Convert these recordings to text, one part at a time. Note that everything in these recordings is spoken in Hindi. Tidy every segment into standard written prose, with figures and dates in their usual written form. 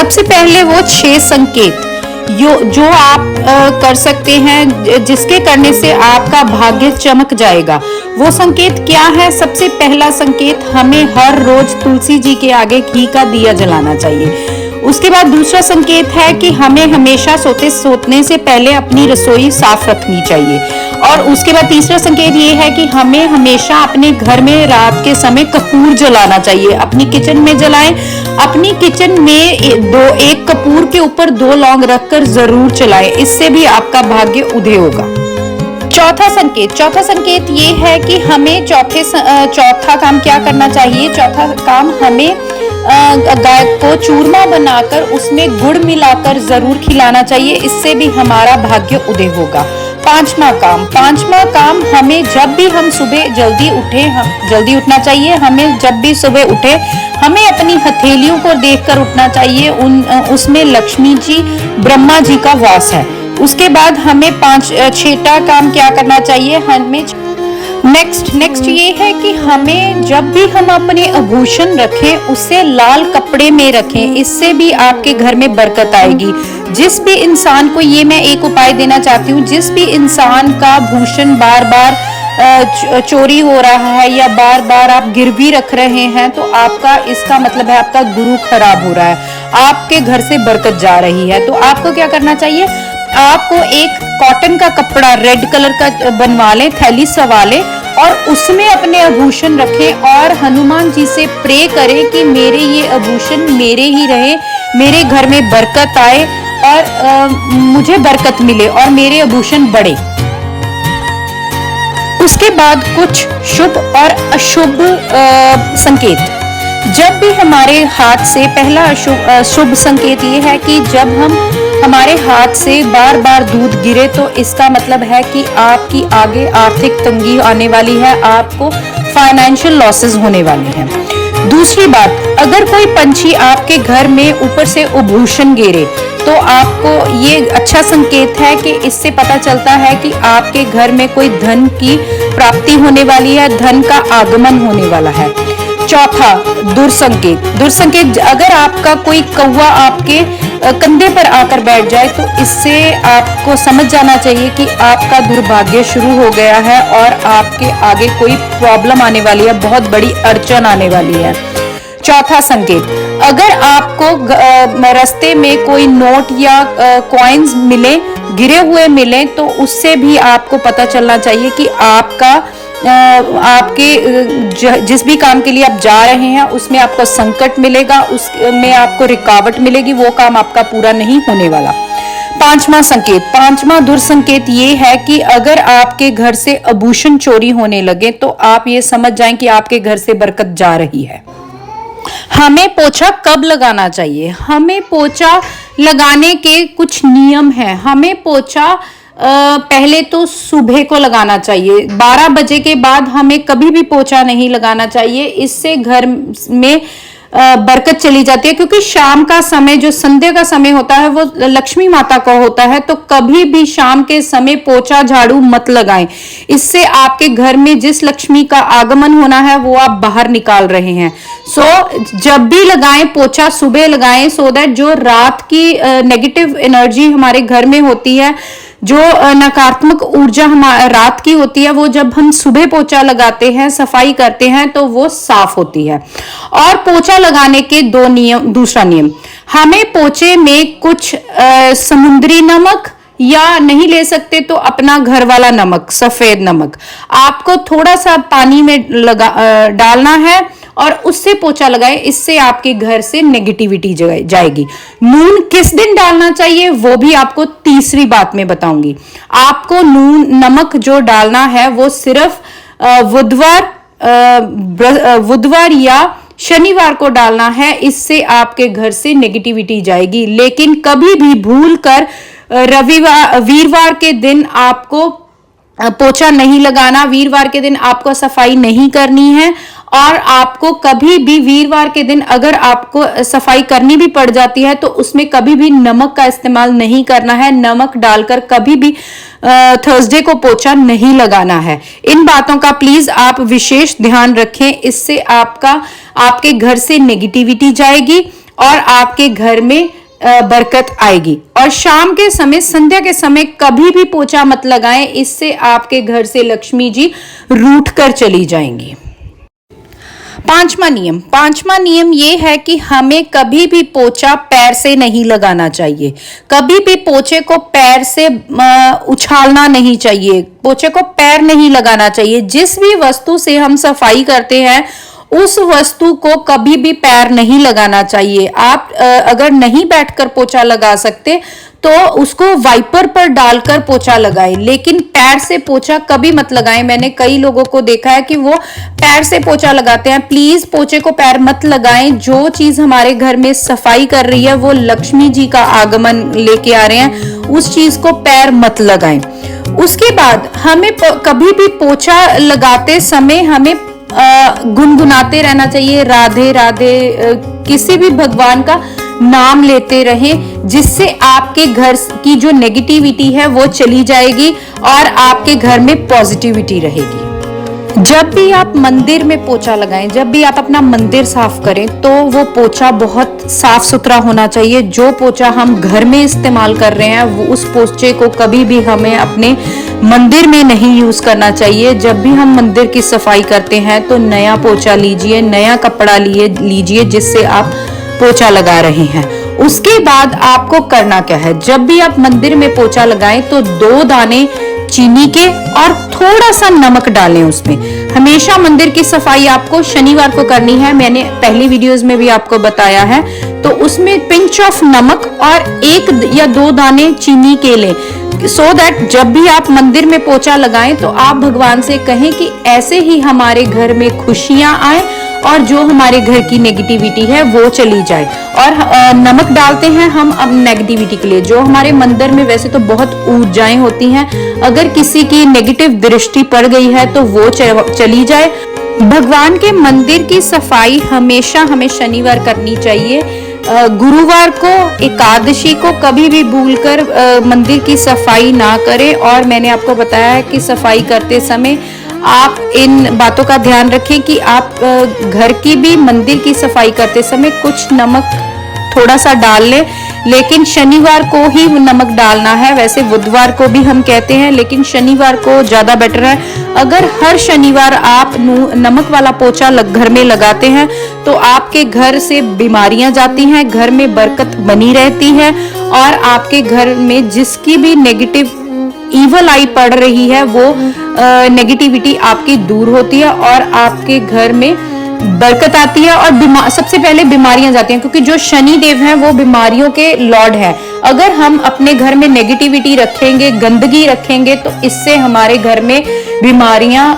सबसे पहले वो 6 संकेत जो आप कर सकते हैं, जिसके करने से आपका भाग्य चमक जाएगा। वो संकेत क्या है? सबसे पहला संकेत, हमें हर रोज तुलसी जी के आगे घी का दिया जलाना चाहिए। उसके बाद दूसरा संकेत है कि हमें हमेशा सोने से पहले अपनी रसोई साफ रखनी चाहिए। और उसके बाद तीसरा संकेत ये है कि हमें हमेशा अपने घर में रात के समय कपूर जलाना चाहिए। अपनी किचन में जलाएं। अपनी किचन में एक कपूर के ऊपर 2 लौंग रखकर जरूर चलाएं। इससे भी आपका भाग्य उदय होगा। चौथा संकेत ये है कि हमें चौथा काम क्या करना चाहिए? चौथा काम, हमें गाय को चूरमा बनाकर उसमें गुड़ मिलाकर जरूर खिलाना चाहिए। इससे भी हमारा भाग्य उदय होगा। पांचवा काम, हमें जब भी हम सुबह जल्दी उठना चाहिए। हमें जब भी सुबह उठे, हमें अपनी हथेलियों को देखकर उठना चाहिए। उसमें लक्ष्मी जी, ब्रह्मा जी का वास है। उसके बाद हमें छठा काम क्या करना चाहिए? हमें नेक्स्ट ये है कि हमें जब भी हम अपने आभूषण रखें, उसे लाल कपड़े में रखें। इससे भी आपके घर में बरकत आएगी। जिस भी इंसान को, ये मैं एक उपाय देना चाहती हूँ, जिस भी इंसान का आभूषण बार बार चोरी हो रहा है या बार बार आप गिरवी रख रहे हैं, तो आपका इसका मतलब है आपका गुरु खराब हो रहा है, आपके घर से बरकत जा रही है। तो आपको क्या करना चाहिए? आपको एक कॉटन का कपड़ा रेड कलर का बनवा लें, थैली सवा लें और उसमें अपने आभूषण रखें और हनुमान जी से प्रे करें कि मेरे ये आभूषण मेरे ही रहे, मेरे घर में बरकत आए और मुझे बरकत मिले और मेरे आभूषण बढ़े। उसके बाद कुछ शुभ और अशुभ संकेत। जब भी हमारे हाथ से पहला शुभ संकेत ये है कि जब हमारे हाथ से बार बार दूध गिरे, तो इसका मतलब है कि आपकी आगे आर्थिक तंगी आने वाली है, आपको फाइनेंशियल लॉसेस होने वाले हैं। दूसरी बात, अगर कोई पंछी आपके घर में ऊपर से आभूषण गिरे, तो आपको ये अच्छा संकेत है कि इससे पता चलता है कि आपके घर में कोई धन की प्राप्ति होने वाली है, धन का आगमन होने वाला है। चौथा, दुर्संकेत, अगर आपका कोई कौवा आपके कंधे पर आकर बैठ जाए, तो इससे आपको समझ जाना चाहिए कि आपका दुर्भाग्य शुरू हो गया है और आपके आगे कोई प्रॉब्लम आने वाली है, बहुत बड़ी अड़चन आने वाली है। चौथा संकेत, अगर आपको रास्ते में कोई नोट या कॉइन्स मिले, गिरे हुए मिले, तो उससे भी आपको पता चलना चाहिए कि आपके जिस भी काम के लिए आप जा रहे हैं उसमें आपको संकट मिलेगा, उसमें आपको रुकावट मिलेगी, वो काम आपका पूरा नहीं होने वाला। पांचवा दुर्संकेत ये है कि अगर आपके घर से आभूषण चोरी होने लगे, तो आप ये समझ जाएं कि आपके घर से बरकत जा रही है। हमें पोछा कब लगाना चाहिए? हमें पोछा लगाने के कुछ नियम हैं। हमें पोछा पहले तो सुबह को लगाना चाहिए। 12 बजे के बाद हमें कभी भी पोछा नहीं लगाना चाहिए। इससे घर में बरकत चली जाती है, क्योंकि शाम का समय, जो संध्या का समय होता है, वो लक्ष्मी माता का होता है। तो कभी भी शाम के समय पोछा झाड़ू मत लगाएं। इससे आपके घर में जिस लक्ष्मी का आगमन होना है वो आप बाहर निकाल रहे हैं। जब भी लगाएं पोछा सुबह लगाएं, सो दैट जो रात की नेगेटिव एनर्जी हमारे घर में होती है, जो नकारात्मक ऊर्जा रात की होती है, वो जब हम सुबह पोछा लगाते हैं, सफाई करते हैं, तो वो साफ होती है। और पोछा लगाने के दूसरा नियम, हमें पोछे में कुछ समुद्री नमक या नहीं ले सकते तो अपना घर वाला नमक, सफेद नमक, आपको थोड़ा सा पानी में डालना है और उससे पोछा लगाए। इससे आपके घर से नेगेटिविटी जाएगी। नून किस दिन डालना चाहिए वो भी आपको तीसरी बात में बताऊंगी। आपको नमक जो डालना है वो सिर्फ बुधवार या शनिवार को डालना है। इससे आपके घर से नेगेटिविटी जाएगी। लेकिन कभी भी भूल कर वीरवार के दिन आपको पोछा नहीं लगाना। वीरवार के दिन आपको सफाई नहीं करनी है। और आपको कभी भी वीरवार के दिन अगर आपको सफाई करनी भी पड़ जाती है, तो उसमें कभी भी नमक का इस्तेमाल नहीं करना है। नमक डालकर कभी भी थर्सडे को पोछा नहीं लगाना है। इन बातों का प्लीज आप विशेष ध्यान रखें। इससे आपके घर से नेगेटिविटी जाएगी और आपके घर में बरकत आएगी। और शाम के समय, संध्या के समय कभी भी पोछा मत लगाएं, इससे आपके घर से लक्ष्मी जी रूठ कर चली जाएंगी। पांचवा नियम ये है कि हमें कभी भी पोछा पैर से नहीं लगाना चाहिए। कभी भी पोछे को पैर से उछालना नहीं चाहिए, पोछे को पैर नहीं लगाना चाहिए। जिस भी वस्तु से हम सफाई करते हैं उस वस्तु को कभी भी पैर नहीं लगाना चाहिए। आप अगर नहीं बैठकर पोछा लगा सकते तो उसको वाइपर पर डालकर पोछा लगाएं, लेकिन पैर से पोछा कभी मत लगाएं। मैंने कई लोगों को देखा है कि वो पैर से पोछा लगाते हैं। प्लीज पोछे को पैर मत लगाएं। जो चीज हमारे घर में सफाई कर रही है, वो लक्ष्मी जी का आगमन लेके आ रहे हैं, उस चीज को पैर मत लगाएं। उसके बाद हमें कभी भी पोछा लगाते समय हमें गुनगुनाते रहना चाहिए, राधे राधे, किसी भी भगवान का नाम लेते रहें, जिससे आपके घर की जो नेगेटिविटी है वो चली जाएगी और आपके घर में पॉजिटिविटी रहेगी। जब भी आप मंदिर में पोछा लगाएं, जब भी आप अपना मंदिर साफ करें, तो वो पोछा बहुत साफ सुथरा होना चाहिए। जो पोछा हम घर में इस्तेमाल कर रहे हैं, वो उस पोछे को कभी भी हमें अपने मंदिर में नहीं यूज करना चाहिए। जब भी हम मंदिर की सफाई करते हैं तो नया पोछा लीजिए, नया कपड़ा लीजिए जिससे आप पोछा लगा रहे हैं। उसके बाद आपको करना क्या है, जब भी आप मंदिर में पोछा लगाएं तो 2 दाने चीनी के और थोड़ा सा नमक डालें उसमें। हमेशा मंदिर की सफाई आपको शनिवार को करनी है, मैंने पहली वीडियोस में भी आपको बताया है। तो उसमें पिंच ऑफ नमक और 1 या 2 दाने चीनी के लें, सो दैट जब भी आप मंदिर में पोछा लगाएं तो आप भगवान से कहें कि ऐसे ही हमारे घर में खुशियां आए और जो हमारे घर की नेगेटिविटी है वो चली जाए। और नमक डालते हैं हम अब नेगेटिविटी के लिए। जो हमारे मंदिर में वैसे तो बहुत ऊर्जाएं होती हैं, अगर किसी की नेगेटिव दृष्टि पड़ गई है तो वो चली जाए। भगवान के मंदिर की सफाई हमेशा हमें शनिवार करनी चाहिए। गुरुवार को, एकादशी को कभी भी भूलकर मंदिर की सफाई ना करें। और मैंने आपको बताया है कि सफाई करते समय आप इन बातों का ध्यान रखें कि आप घर की भी, मंदिर की सफाई करते समय कुछ नमक थोड़ा सा डाल लें, लेकिन शनिवार को ही नमक डालना है। वैसे बुधवार को भी हम कहते हैं, लेकिन शनिवार को ज्यादा बेटर है। अगर हर शनिवार आप नमक वाला पोछा घर में लगाते हैं तो आपके घर से बीमारियां जाती हैं, घर में बरकत बनी रहती है और आपके घर में जिसकी भी नेगेटिव ईवल आई पड़ रही है वो नेगेटिविटी आपकी दूर होती है और आपके घर में बरकत आती है। और सबसे पहले बीमारियां जाती हैं, क्योंकि जो शनि देव हैं वो बीमारियों के लॉर्ड हैं। अगर हम अपने घर में नेगेटिविटी रखेंगे, गंदगी रखेंगे, तो इससे हमारे घर में बीमारियां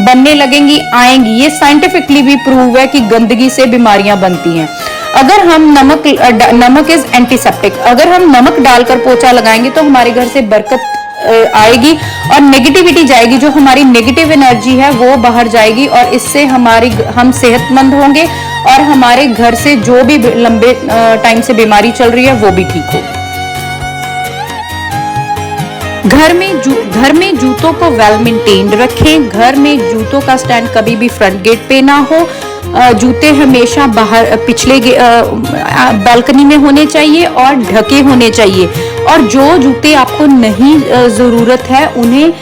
बनने लगेंगी, आएंगी। ये साइंटिफिकली भी प्रूव है कि गंदगी से बीमारियां बनती हैं। अगर हम नमक इज एंटीसेप्टिक, अगर हम नमक डालकर पोछा लगाएंगे तो हमारे घर से बरकत आएगी और नेगेटिविटी जाएगी। जो हमारी नेगेटिव एनर्जी है वो बाहर जाएगी और इससे हम सेहतमंद होंगे और हमारे घर से जो भी लंबे टाइम से बीमारी चल रही है वो भी ठीक होगी। घर में जूतों को वेल मेंटेन्ड रखें। घर में जूतों का स्टैंड कभी भी फ्रंट गेट पे ना हो। जूते हमेशा बाहर पिछले बालकनी में होने चाहिए और ढके होने चाहिए। और जो जूते आपको नहीं जरूरत है उन्हें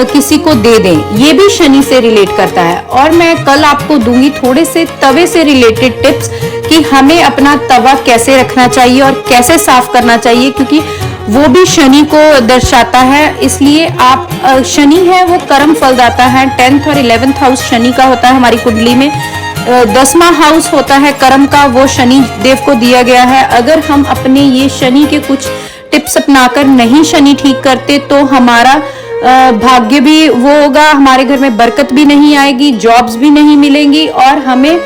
किसी को दे दें। ये भी शनि से रिलेट करता है। और मैं कल आपको दूंगी थोड़े से तवे से रिलेटेड टिप्स कि हमें अपना तवा कैसे रखना चाहिए और कैसे साफ करना चाहिए, क्योंकि वो भी शनि को दर्शाता है। इसलिए आप शनि है वो कर्म फलदाता है। 10th और 11th हाउस शनि का होता है हमारी कुंडली में। 10वां हाउस होता है कर्म का, वो शनि देव को दिया गया है। अगर हम अपने ये शनि के कुछ टिप्स अपनाकर नहीं शनि ठीक करते तो हमारा भाग्य भी वो होगा, हमारे घर में बरकत भी नहीं आएगी, जॉब्स भी नहीं मिलेंगी और हमें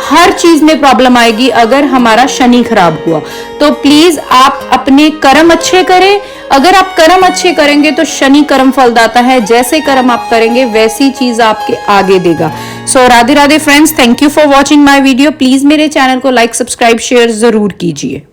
हर चीज में प्रॉब्लम आएगी अगर हमारा शनि खराब हुआ। तो प्लीज आप अपने कर्म अच्छे करें। अगर आप कर्म अच्छे करेंगे तो शनि कर्म फलदाता है, जैसे कर्म आप करेंगे वैसी चीज आपके आगे देगा। So Radhe Radhe friends, thank you for watching my video. Please मेरे चैनल को लाइक, सब्सक्राइब, शेयर जरूर कीजिए।